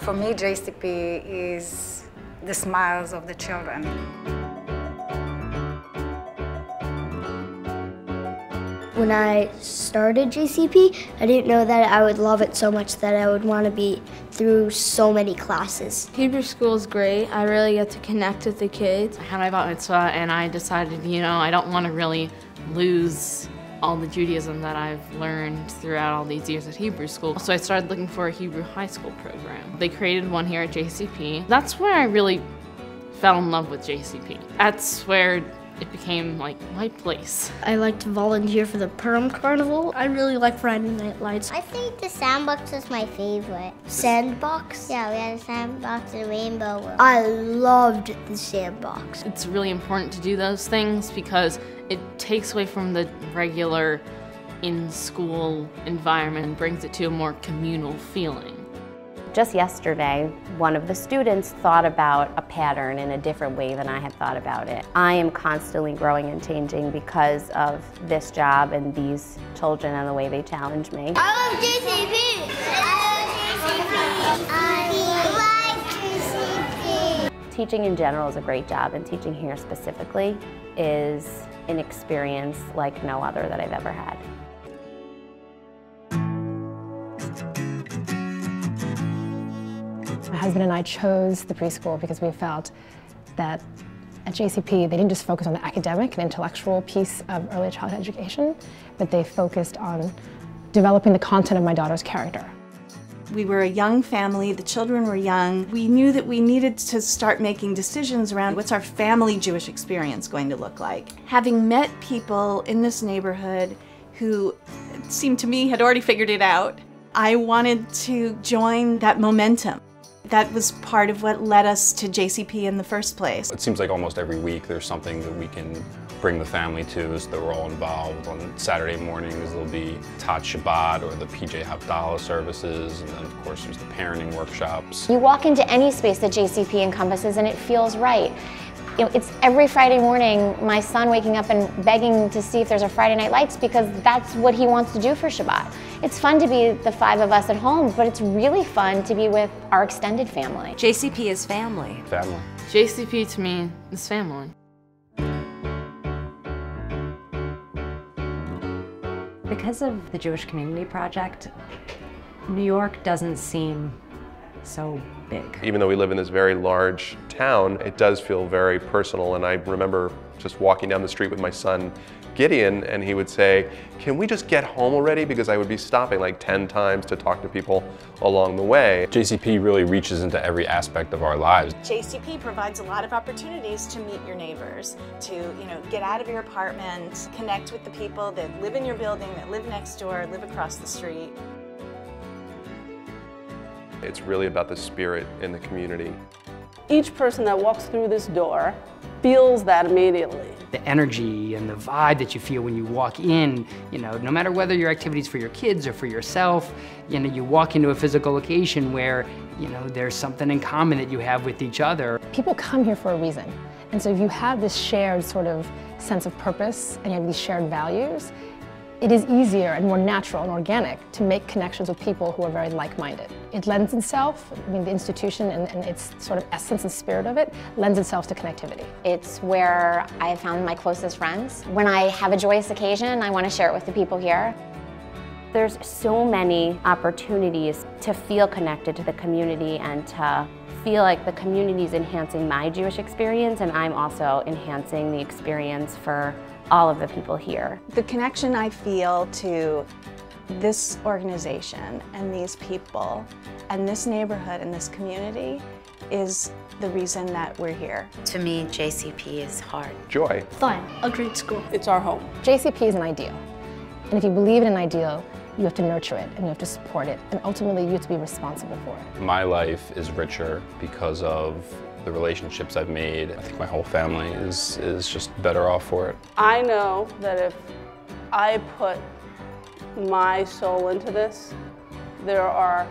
For me, JCP is the smiles of the children. When I started JCP, I didn't know that I would love it so much that I would want to be through so many classes. Hebrew school is great. I really get to connect with the kids. I had my bat mitzvah and I decided, I don't want to really lose all the Judaism that I've learned throughout all these years at Hebrew school. So I started looking for a Hebrew high school program. They created one here at JCP. That's where I really fell in love with JCP. That's where it became like my place. I like to volunteer for the Purim Carnival. I really like Friday Night Lights. I think the sandbox was my favorite. Sandbox? Yeah, we had a sandbox and a rainbow world. I loved the sandbox. It's really important to do those things because it takes away from the regular in-school environment and brings it to a more communal feeling. Just yesterday, one of the students thought about a pattern in a different way than I had thought about it. I am constantly growing and changing because of this job and these children and the way they challenge me. I love JCP! I like JCP! Teaching in general is a great job, and teaching here specifically is an experience like no other that I've ever had. My husband and I chose the preschool because we felt that at JCP they didn't just focus on the academic and intellectual piece of early childhood education, but they focused on developing the content of my daughter's character. We were a young family, the children were young. We knew that we needed to start making decisions around what's our family Jewish experience going to look like. Having met people in this neighborhood who, it seemed to me, had already figured it out, I wanted to join that momentum. That was part of what led us to JCP in the first place. It seems like almost every week there's something that we can bring the family to, as they're all involved. On Saturday mornings there'll be Tat Shabbat or the PJ Havdalah services, and then of course there's the parenting workshops. You walk into any space that JCP encompasses and it feels right. It's every Friday morning my son waking up and begging to see if there's a Friday Night Lights because that's what he wants to do for Shabbat. It's fun to be the 5 of us at home, but it's really fun to be with our extended family. JCP is family. Family. JCP to me is family. Because of the Jewish Community Project, New York doesn't seem so big. Even though we live in this very large town, it does feel very personal, and I remember just walking down the street with my son Gideon, and he would say, "Can we just get home already?" Because I would be stopping like 10 times to talk to people along the way. JCP really reaches into every aspect of our lives. JCP provides a lot of opportunities to meet your neighbors, to get out of your apartment, connect with the people that live in your building, that live next door, live across the street. It's really about the spirit in the community. Each person that walks through this door feels that immediately. The energy and the vibe that you feel when you walk in, no matter whether your activity's for your kids or for yourself, you walk into a physical location where, there's something in common that you have with each other. People come here for a reason, and so if you have this shared sort of sense of purpose and you have these shared values, it is easier and more natural and organic to make connections with people who are very like-minded. It lends itself, the institution and its sort of essence and spirit of it, lends itself to connectivity. It's where I have found my closest friends. When I have a joyous occasion, I want to share it with the people here. There's so many opportunities to feel connected to the community and to feel like the community is enhancing my Jewish experience, and I'm also enhancing the experience for all of the people here. The connection I feel to this organization and these people and this neighborhood and this community is the reason that we're here. To me, JCP is heart. Joy. Fun. A great school. It's our home. JCP is an ideal, and if you believe in an ideal, you have to nurture it and you have to support it, and ultimately you have to be responsible for it. My life is richer because of the relationships I've made. I think my whole family is just better off for it. I know that if I put my soul into this, there are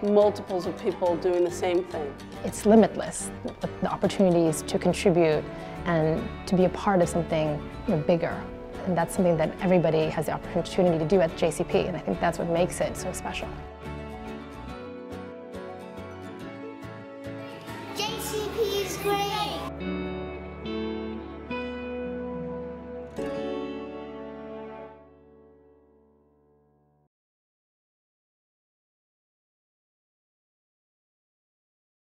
multiples of people doing the same thing. It's limitless, the opportunities to contribute and to be a part of something bigger. And that's something that everybody has the opportunity to do at JCP, and I think that's what makes it so special. JCP is great.